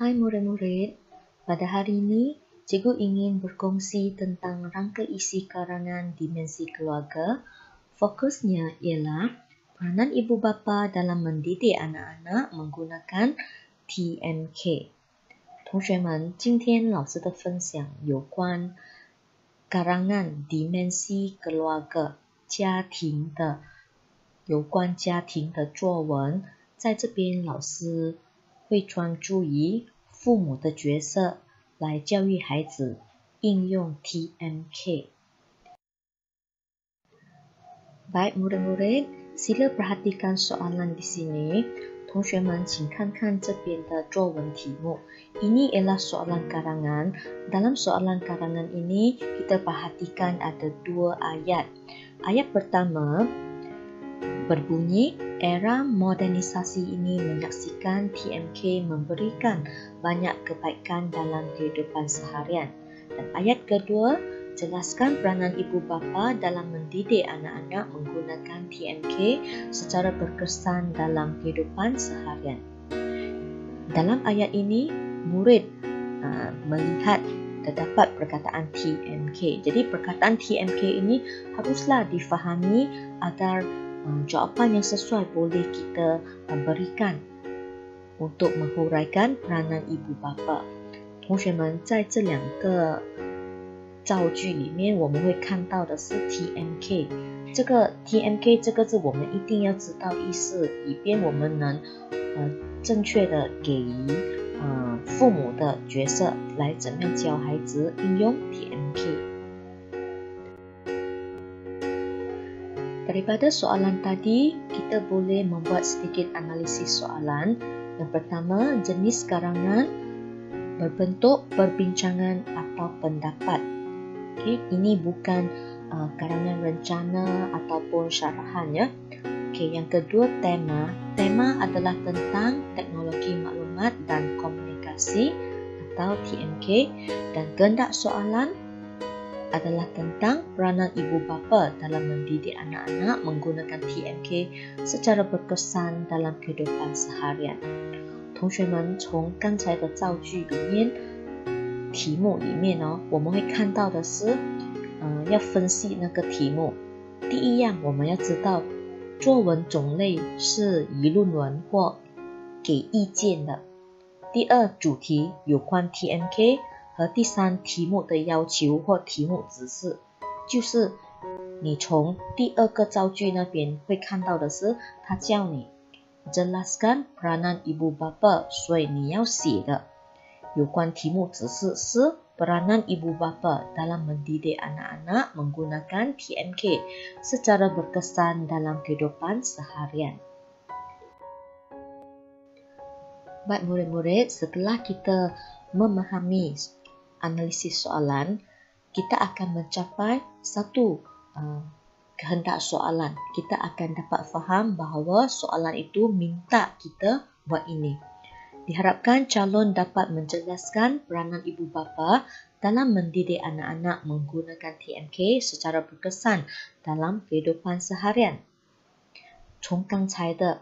Hai murid-murid, pada hari ini cikgu ingin berkongsi tentang rangka isi karangan dimensi keluarga. Fokusnya ialah peranan ibu bapa dalam mendidik anak-anak menggunakan TMK. 同学们，今天老师的分享有关 karangan dimensi keluarga 家庭的有关家庭的作文。在这边老师会专注于父母的角色来教育孩子应用 TMK。 Baik murid-murid, sila perhatikan soalan di sini. 同学们请看看这边的作文题目。 Ini ialah soalan karangan. Dalam soalan karangan ini kita perhatikan ada dua ayat. Ayat pertama berbunyi, era modernisasi ini menyaksikan TMK memberikan banyak kebaikan dalam kehidupan seharian. Dan ayat kedua, jelaskan peranan ibu bapa dalam mendidik anak-anak menggunakan TMK secara berkesan dalam kehidupan seharian. Dalam ayat ini, murid melihat terdapat perkataan TMK. Jadi perkataan TMK ini haruslah difahami agar jawapan yang sesuai boleh kita berikan untuk menghuraikan peranan ibu bapa. 同学们在这两个造句里面我们会看到的是 TMK。 这个 TMK 这个字我们一定要知道意思，以便我们能正确的给予父母的角色来怎么样教孩子应用 TMK。 Daripada soalan tadi, kita boleh membuat sedikit analisis soalan. Yang pertama, jenis karangan berbentuk perbincangan atau pendapat. Okay, ini bukan karangan rencana ataupun syarahan ya. Okay, yang kedua, tema. Tema adalah tentang teknologi maklumat dan komunikasi atau TMK. Dan kehendak soalan adalah tentang peranan ibu bapa dalam mendidik anak-anak menggunakan TMK secara berkesan dalam kehidupan seharian。 同学们从刚才的造句里面题目里面我们会看到的是要分析那个题目。第一样我们要知道作文种类是议论文或给意见的。第二，主题有关 TMK。 和第三，题目的要求或题目指示，就是你从第二个造句那边会看到的是他叫你 jelaskan peranan ibu bapa， 所以你要写的有关题目指示是 peranan ibu bapa dalam mendidik anak-anak menggunakan TMK secara berkesan dalam kehidupan seharian. Baik murid-murid, setelah kita memahami analisis soalan, kita akan mencapai satu kehendak soalan. Kita akan dapat faham bahawa soalan itu minta kita buat ini. Diharapkan calon dapat menjelaskan peranan ibu bapa dalam mendidik anak-anak menggunakan TMK secara berkesan dalam kehidupan seharian。 从刚才的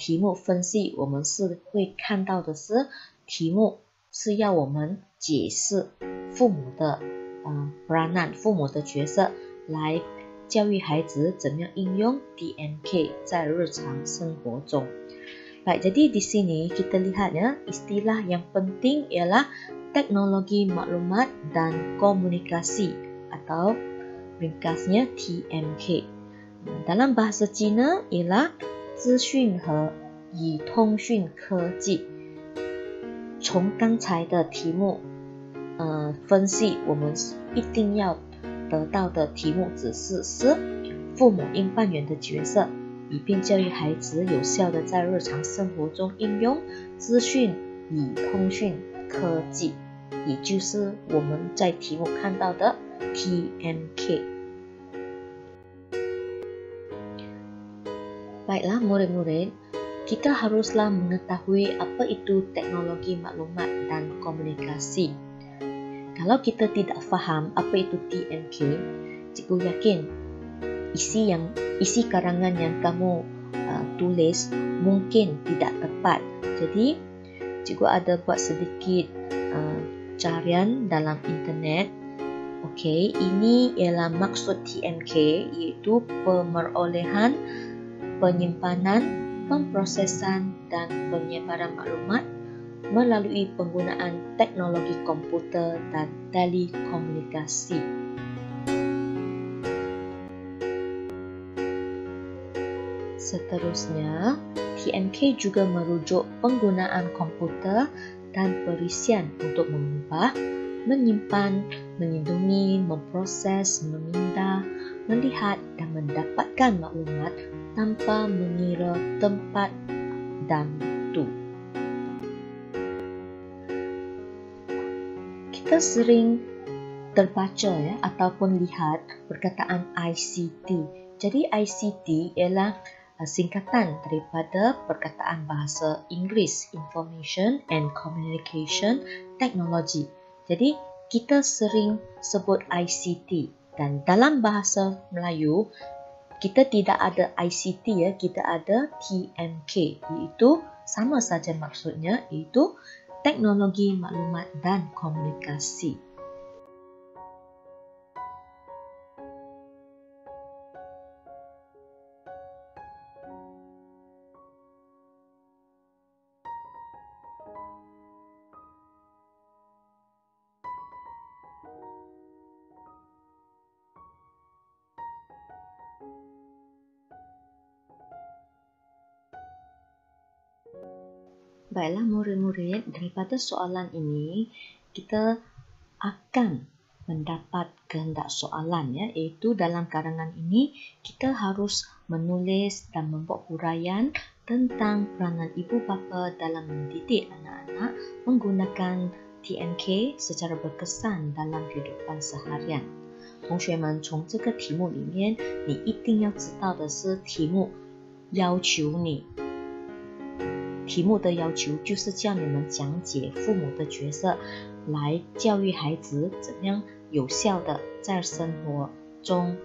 题目分析，我们是会看到的是题目是要我们解释父母的peranan， 父母的角色来教育孩子怎么样应用 TMK 在日常生活中。 Baik, jadi di sini kita lihat ya, istilah yang penting ialah teknologi maklumat dan komunikasi atau ringkasnya TMK. Dalam bahasa Cina ialah 资讯和以通讯科技。 从刚才的题目分析，我们一定要得到的题目指示是父母应扮演的角色，以便教育孩子有效的在日常生活中应用资讯与通讯科技，也就是我们在题目看到的 TMK。 Baiklah murid-murid, kita haruslah mengetahui apa itu teknologi maklumat dan komunikasi. Kalau kita tidak faham apa itu TMK, cikgu yakin isi karangan yang kamu tulis mungkin tidak tepat. Jadi cikgu ada buat sedikit carian dalam internet. Okey, ini ialah maksud TMK, iaitu pemerolehan, penyimpanan, pemprosesan dan penyebaran maklumat melalui penggunaan teknologi komputer dan telekomunikasi. Seterusnya, TMK juga merujuk penggunaan komputer dan perisian untuk mengubah, menyimpan, melindungi, memproses, memindah, melihat dan mendapatkan maklumat tanpa mengira tempat dan waktu. Kita sering terbaca ataupun lihat perkataan ICT. Jadi ICT ialah singkatan daripada perkataan bahasa Inggeris, Information and Communication Technology. Jadi kita sering sebut ICT, dan dalam bahasa Melayu kita tidak ada ICT, kita ada TMK, iaitu sama saja maksudnya, iaitu teknologi maklumat dan komunikasi. Baiklah murid-murid, daripada soalan ini kita akan mendapat kehendak soalan, iaitu dalam karangan ini kita harus menulis dan membuat huraian tentang peranan ibu bapa dalam mendidik anak-anak menggunakan TMK secara berkesan dalam kehidupan seharian. 同学们，从这个题目里面，你一定要知道的是，题目要求你。题目的要求就是叫你们讲解父母的角色，来教育孩子怎样有效的在生活中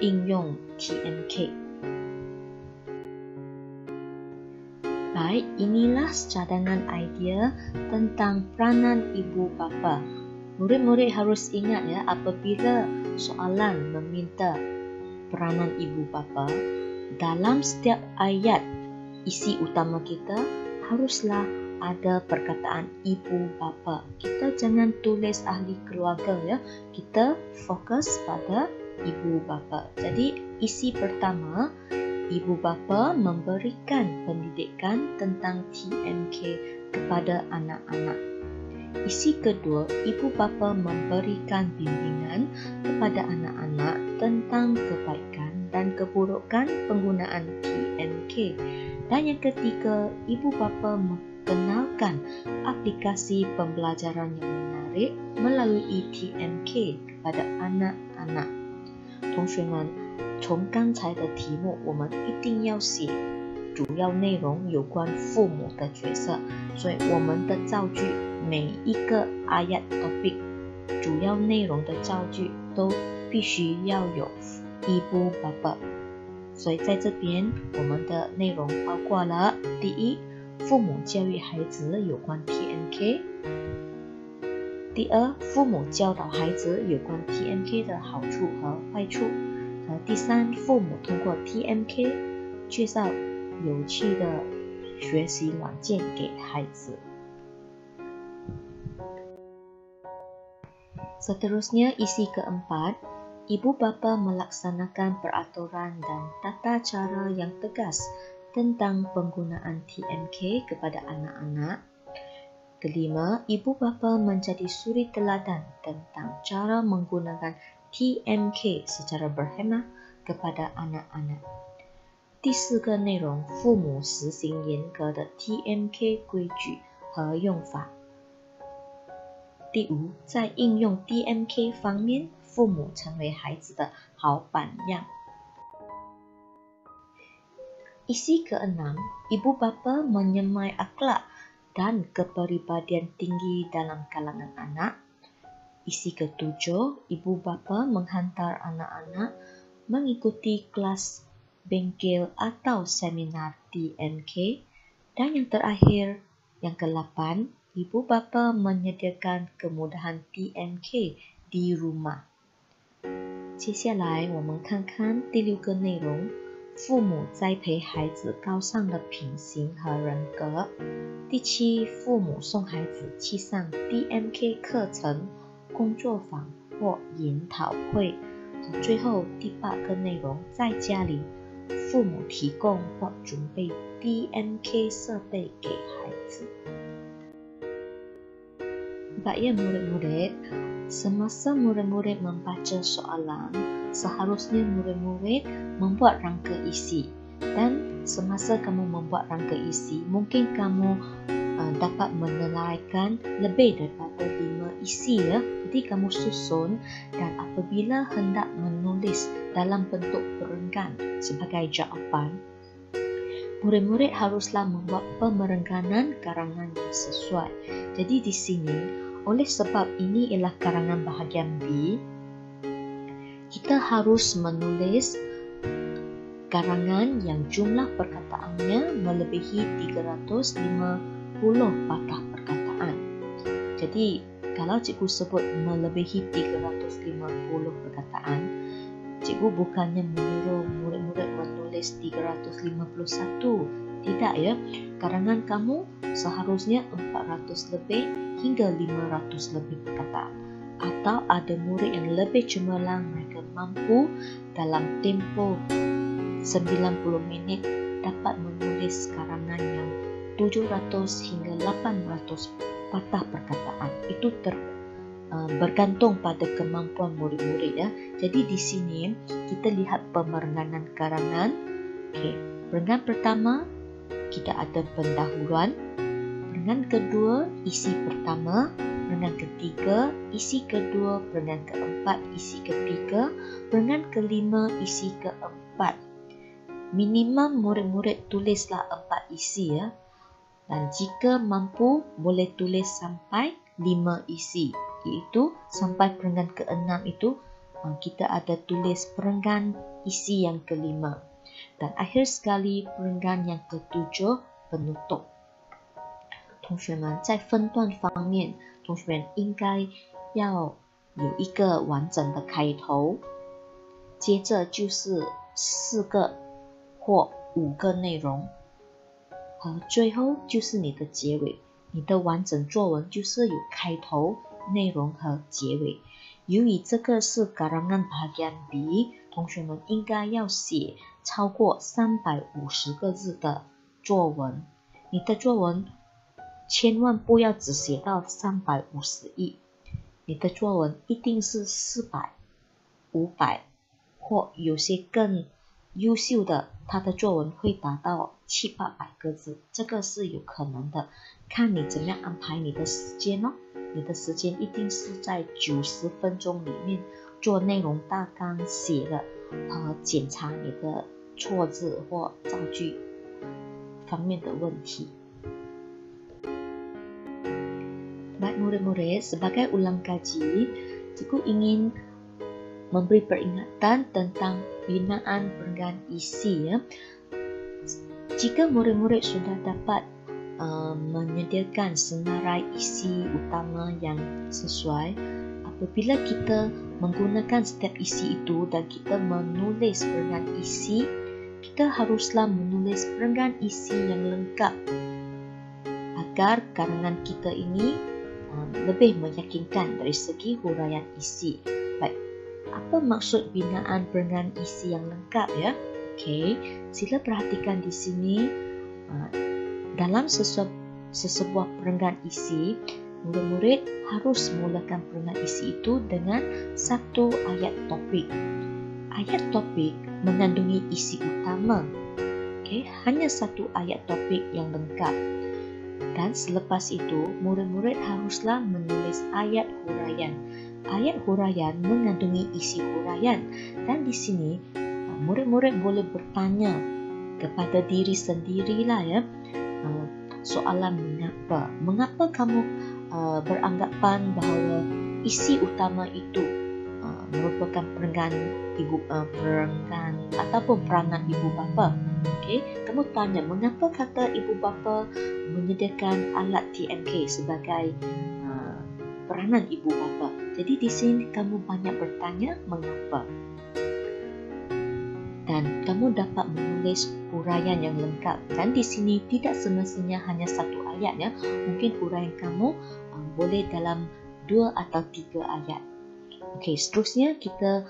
应用 TMK. Baik, inilah cadangan idea tentang peranan ibu bapa. Murid-murid harus ingat apabila soalan meminta peranan ibu bapa, dalam setiap ayat isi utama kita haruslah ada perkataan ibu bapa. Kita jangan tulis ahli keluarga, kita fokus pada ibu bapa. Jadi isi pertama, ibu bapa memberikan pendidikan tentang TMK kepada anak-anak. Isi kedua, ibu bapa memberikan bimbingan kepada anak-anak tentang kebaikan dan keburukan penggunaan TMK. Dan yang ketiga, ibu bapa mengenalkan aplikasi pembelajaran yang menarik melalui TMK kepada anak-anak. 同学们，从刚才的题目，我们一定要写主要内容有关父母的角色，所以我们的造句每一个 ayat topik 主要内容的造句都必须要有 ibu bapa。所以在这边我们的内容包括了第一，父母教育孩子有关 TMK； 第二，父母教导孩子有关 TMK 的好处和坏处；第三，父母通过 TMK 介绍有趣的学习软件给孩子。Seterusnya isi keempat, ibu bapa melaksanakan peraturan dan tata cara yang tegas tentang penggunaan TMK kepada anak-anak. Kelima, ibu bapa menjadi suri teladan tentang cara menggunakan TMK secara berhemah kepada anak-anak. 第四个内容，父母实行严格的 TMK 规矩和用法。第五，在应用 TMK 方面，父母成为孩子的好榜样。Isi keenam, ibu bapa menyemai akhlak dan kepribadian tinggi dalam kalangan anak. Isi ketujuh, ibu bapa menghantar anak-anak mengikuti kelas bengkel atau seminar TMK. Dan yang terakhir, Yang ke-8, ibu bapa menyediakan kemudahan TMK di rumah。接下来我们看看第6个内容，父母栽培孩子高尚的品行和人格。第7，父母送孩子去上 DMK 课程、工作坊或研讨会。和最后第8个内容，在家里，父母提供或准备 DMK 设备给孩子。Baik ya murid-murid, semasa murid-murid membaca soalan, seharusnya murid-murid membuat rangka isi. Dan semasa kamu membuat rangka isi, mungkin kamu dapat menelaikan lebih daripada 5 isi ya. Jadi kamu susun, dan apabila hendak menulis dalam bentuk perenggan sebagai jawapan, murid-murid haruslah membuat pemerengganan karangan yang sesuai. Jadi di sini, oleh sebab ini ialah karangan bahagian B, kita harus menulis karangan yang jumlah perkataannya melebihi 350 patah perkataan. Jadi, kalau cikgu sebut melebihi 350 perkataan, cikgu bukannya menyuruh murid-murid menulis 351. Tidak ya, karangan kamu seharusnya 400 lebih hingga 500 lebih perkataan. Atau ada murid yang lebih cemerlang, mereka mampu dalam tempoh 90 minit dapat menulis karangan yang 700 hingga 800 patah perkataan. Itu bergantung pada kemampuan murid-murid ya. Jadi di sini kita lihat pemerengganan karangan. Okey, perenggan pertama kita ada pendahuluan, perenggan kedua isi pertama, perenggan ketiga isi kedua, perenggan keempat isi ketiga, perenggan kelima isi keempat. Minimum murid-murid tulislah 4 isi ya. Dan jika mampu boleh tulis sampai 5 isi, iaitu sampai perenggan ke-6 itu kita ada tulis perenggan isi yang kelima. Dan akhir sekali perenggan yang ke-7 penutup。同学们在分段方面，同学们应该要有一个完整的开头，接着就是4个或5个内容，和最后就是你的结尾。你的完整作文就是有开头、内容和结尾。由于这个是karangan bahagian B， 同学们应该要写超过350个字的作文。你的作文千万不要只写到351，你的作文一定是400、500，或有些更优秀的，他的作文会达到700-800个字，这个是有可能的。看你怎么样安排你的时间哦。你的时间一定是在90分钟里面做内容大纲写了和检查你的错字或造句方面的问题。Baik murid-murid, sebagai ulang kaji, cikgu ingin memberi peringatan tentang binaan perenggan isi ya. Jika murid-murid sudah dapat menyediakan senarai isi utama yang sesuai, apabila kita menggunakan setiap isi itu dan kita menulis perenggan isi, kita haruslah menulis perenggan isi yang lengkap agar karangan kita ini lebih meyakinkan dari segi huraian isi. Baik, apa maksud binaan perenggan isi yang lengkap ya? Okey, sila perhatikan di sini. Dalam sesebuah perenggan isi, murid-murid harus mulakan perenggan isi itu dengan satu ayat topik. Ayat topik mengandungi isi utama. Okay, hanya satu ayat topik yang lengkap. Dan selepas itu, murid-murid haruslah menulis ayat huraian. Ayat huraian mengandungi isi huraian. Dan di sini, murid-murid boleh bertanya kepada diri sendirilah ya. Soalan mengapa? Mengapa kamu beranggapan bahawa isi utama itu merupakan perenggan ataupun peranan ibu bapa? Okay, kamu tanya mengapa kata ibu bapa menyediakan alat TMK sebagai peranan ibu bapa. Jadi di sini kamu banyak bertanya mengapa. Dan kamu dapat menulis huraian yang lengkap. Dan di sini tidak semestinya hanya satu ayat ya. Mungkin huraian kamu boleh dalam 2 atau 3 ayat. Okey, seterusnya kita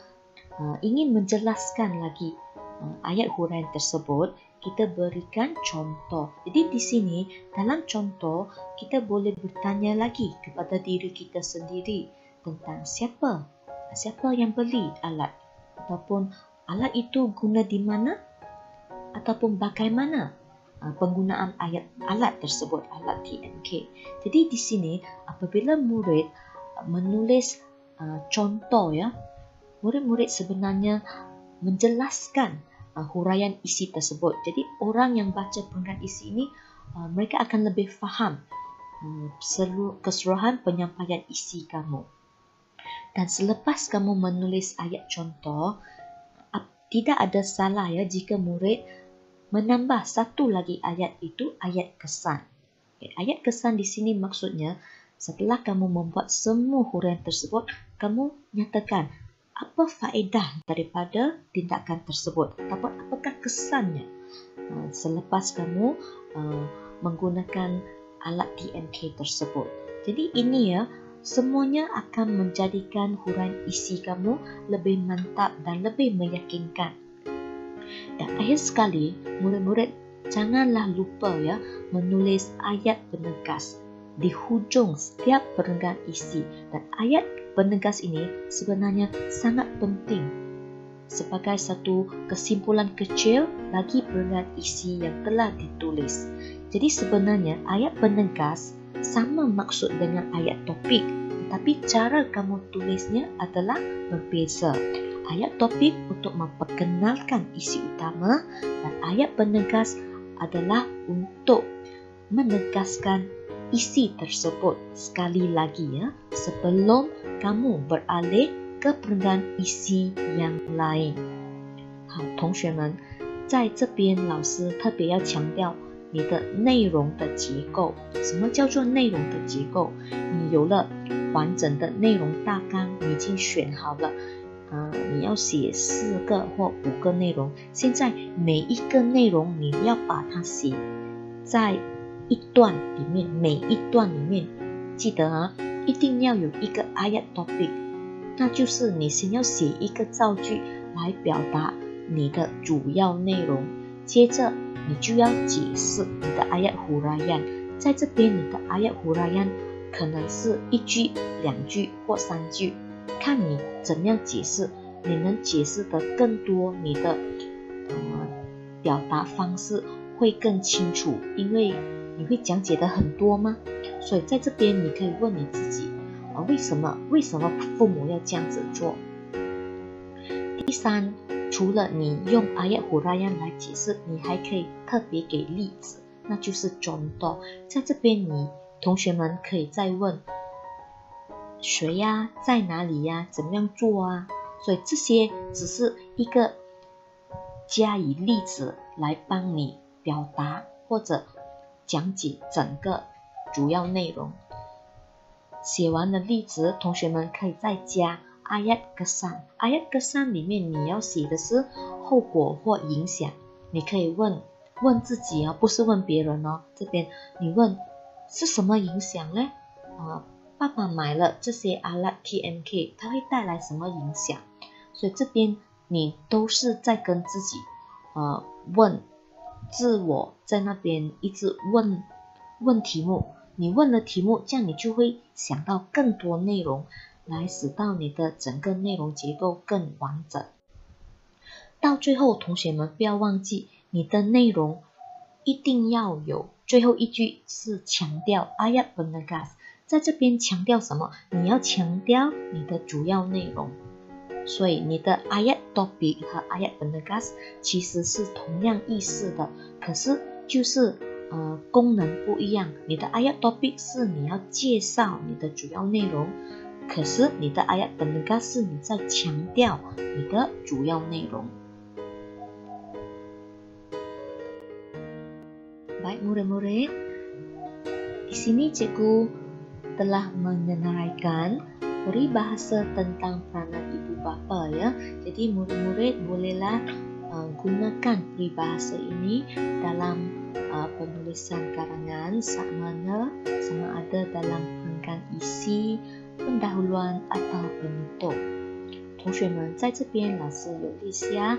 ingin menjelaskan lagi ayat huraian tersebut. Kita berikan contoh. Jadi di sini dalam contoh kita boleh bertanya lagi kepada diri kita sendiri tentang siapa yang beli alat, ataupun alat itu guna di mana, ataupun bagaimana penggunaan alat tersebut, alat TMK. Jadi di sini apabila murid menulis contoh ya, murid-murid sebenarnya menjelaskan huraian isi tersebut. Jadi orang yang baca perenggan isi ini mereka akan lebih faham keseluruhan penyampaian isi kamu. Dan selepas kamu menulis ayat contoh, tidak ada salah ya jika murid menambah satu lagi ayat, itu ayat kesan. Ayat kesan di sini maksudnya setelah kamu membuat semua huraian tersebut, kamu nyatakan apa faedah daripada tindakan tersebut ataupun apakah kesannya selepas kamu menggunakan alat TMK tersebut. Jadi ini ya, semuanya akan menjadikan huraian isi kamu lebih mantap dan lebih meyakinkan. Dan akhir sekali, murid-murid janganlah lupa ya menulis ayat penegas di hujung setiap perenggan isi. Dan ayat penegas ini sebenarnya sangat penting sebagai satu kesimpulan kecil bagi perenggan isi yang telah ditulis. Jadi sebenarnya ayat penegas sama maksud dengan ayat topik, tetapi cara kamu tulisnya adalah berbeza. Ayat topik untuk memperkenalkan isi utama dan ayat penegas adalah untuk menegaskan isi tersebut sekali lagi ya, sebelum kamu beralih ke perenggan isi yang lain. 好，同学们，在这边老师特别要强调你的内容的结构。什么叫做内容的结构？你有了完整的内容大纲，你已经选好了你要写4个或5个内容，现在每一个内容你要把它写在一段里面，每一段里面记得一定要有一个 ayat topik， 那就是你先要写一个造句来表达你的主要内容，接着你就要解释你的 ayat huraian。 在这边你的 ayat huraian 可能是1句、2句或3句，看你怎么样解释，你能解释的更多，你的表达方式会更清楚，因为你会讲解的很多吗？所以在这边你可以问你自己为什么父母要这样子做？第三，除了你用 ayat huraian 来解释，你还可以特别给例子，那就是 contoh。 在这边同学们可以再问谁呀，在哪里呀，怎么样做啊？所以这些只是一个加以例子来帮你表达或者讲解整个主要内容。写完了例子，同学们可以再加 ayat kesan。 ayat kesan 里面你要写的是后果或影响，你可以问自己不是问别人这边你问是什么影响呢？爸爸买了这些 alat TMK 它会带来什么影响？所以这边你都是在跟自己问，自我在那边一直问题目。你问了题目，这样你就会想到更多内容，来使到你的整个内容结构更完整。到最后，同学们不要忘记，你的内容一定要有最后一句是强调 ayat penegas。 在这边强调什么？你要强调你的主要内容。所以你的 ayat topik 和 ayat penegas 其实是同样意思的，可是就是功能不一样。你的 ayat topik 是你要介绍你的主要内容，可是你的 ayat penegas 是你在强调你的主要内容。Baik murid-murid, di sini cikgu telah menyenaraikan peribahasa tentang peranan ibu bapa ya. Jadi murid-murid bolehlah gunakan peribahasa ini dalam penulisan karangan sama ada dalam rangkaian isi, pendahuluan atau penutup. 同学们，在这边老师有列下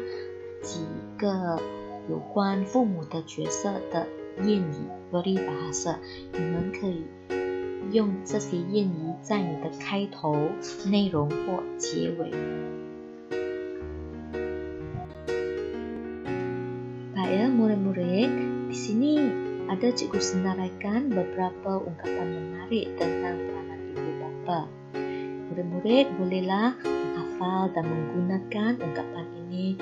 几个有关父母的角色的谚语 peribahasa， 你们可以用这些谚语在你的开头、内容或结尾。Baik ya murid-murid, di sini ada cikgu senaraikan beberapa ungkapan menarik tentang peranan ibu bapa. Murid-murid bolehlah menghafal dan menggunakan ungkapan ini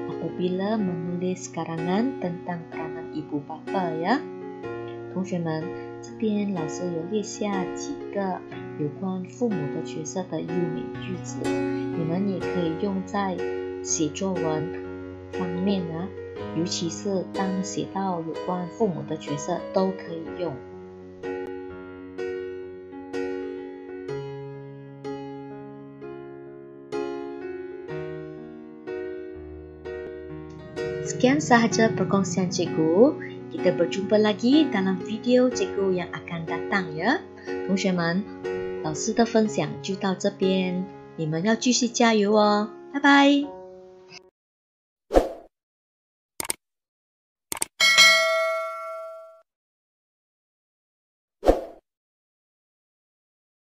apabila menulis karangan tentang peranan ibu bapa ya. 同学们，这边老师有列下几个有关父母的角色的优美句子，你们也可以用在写作文方面啊，尤其是当写到有关父母的角色都可以用。Sekian sahaja perkongsian cikgu. Kita berjumpa lagi dalam video cikgu yang akan datang ya。同学们，老师的分享就到这边，你们要继续加油哦，拜拜。